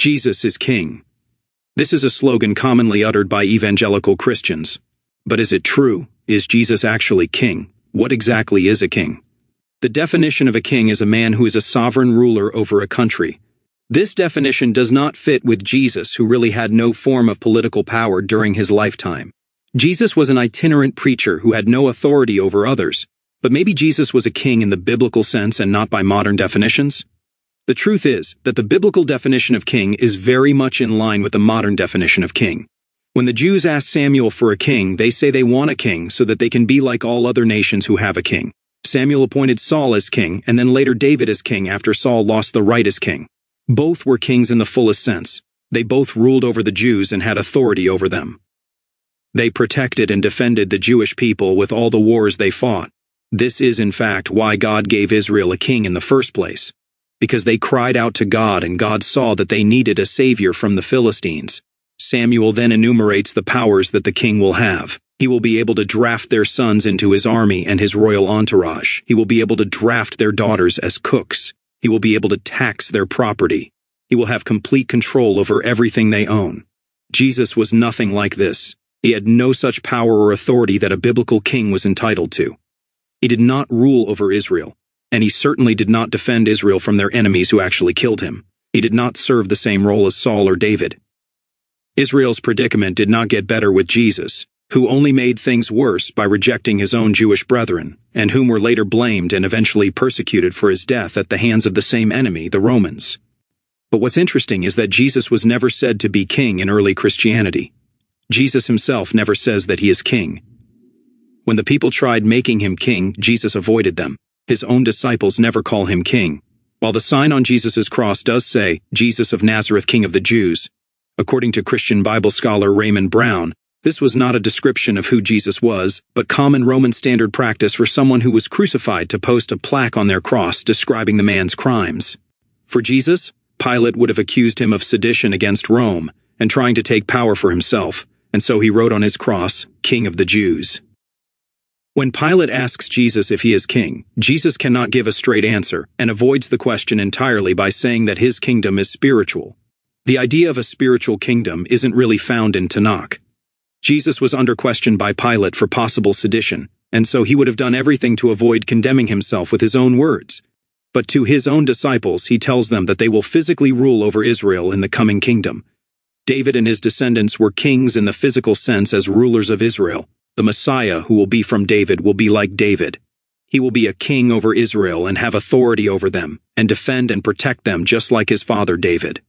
Jesus is King. This is a slogan commonly uttered by evangelical Christians. But is it true? Is Jesus actually king? What exactly is a king? The definition of a king is a man who is a sovereign ruler over a country. This definition does not fit with Jesus, who really had no form of political power during his lifetime. Jesus was an itinerant preacher who had no authority over others. But maybe Jesus was a king in the biblical sense and not by modern definitions? The truth is that the biblical definition of king is very much in line with the modern definition of king. When the Jews ask Samuel for a king, they say they want a king so that they can be like all other nations who have a king. Samuel appointed Saul as king, and then later David as king after Saul lost the right as king. Both were kings in the fullest sense. They both ruled over the Jews and had authority over them. They protected and defended the Jewish people with all the wars they fought. This is, in fact, why God gave Israel a king in the first place. Because they cried out to God, and God saw that they needed a savior from the Philistines. Samuel then enumerates the powers that the king will have. He will be able to draft their sons into his army and his royal entourage. He will be able to draft their daughters as cooks. He will be able to tax their property. He will have complete control over everything they own. Jesus was nothing like this. He had no such power or authority that a biblical king was entitled to. He did not rule over Israel, and he certainly did not defend Israel from their enemies who actually killed him. He did not serve the same role as Saul or David. Israel's predicament did not get better with Jesus, who only made things worse by rejecting his own Jewish brethren, and whom were later blamed and eventually persecuted for his death at the hands of the same enemy, the Romans. But what's interesting is that Jesus was never said to be king in early Christianity. Jesus himself never says that he is king. When the people tried making him king, Jesus avoided them. His own disciples never call him king. While the sign on Jesus' cross does say, Jesus of Nazareth, King of the Jews, according to Christian Bible scholar Raymond Brown, this was not a description of who Jesus was, but common Roman standard practice for someone who was crucified to post a plaque on their cross describing the man's crimes. For Jesus, Pilate would have accused him of sedition against Rome and trying to take power for himself, and so he wrote on his cross, King of the Jews. When Pilate asks Jesus if he is king, Jesus cannot give a straight answer and avoids the question entirely by saying that his kingdom is spiritual. The idea of a spiritual kingdom isn't really found in Tanakh. Jesus was under question by Pilate for possible sedition, and so he would have done everything to avoid condemning himself with his own words. But to his own disciples, he tells them that they will physically rule over Israel in the coming kingdom. David and his descendants were kings in the physical sense as rulers of Israel. The Messiah, who will be from David, will be like David. He will be a king over Israel and have authority over them, and defend and protect them just like his father David.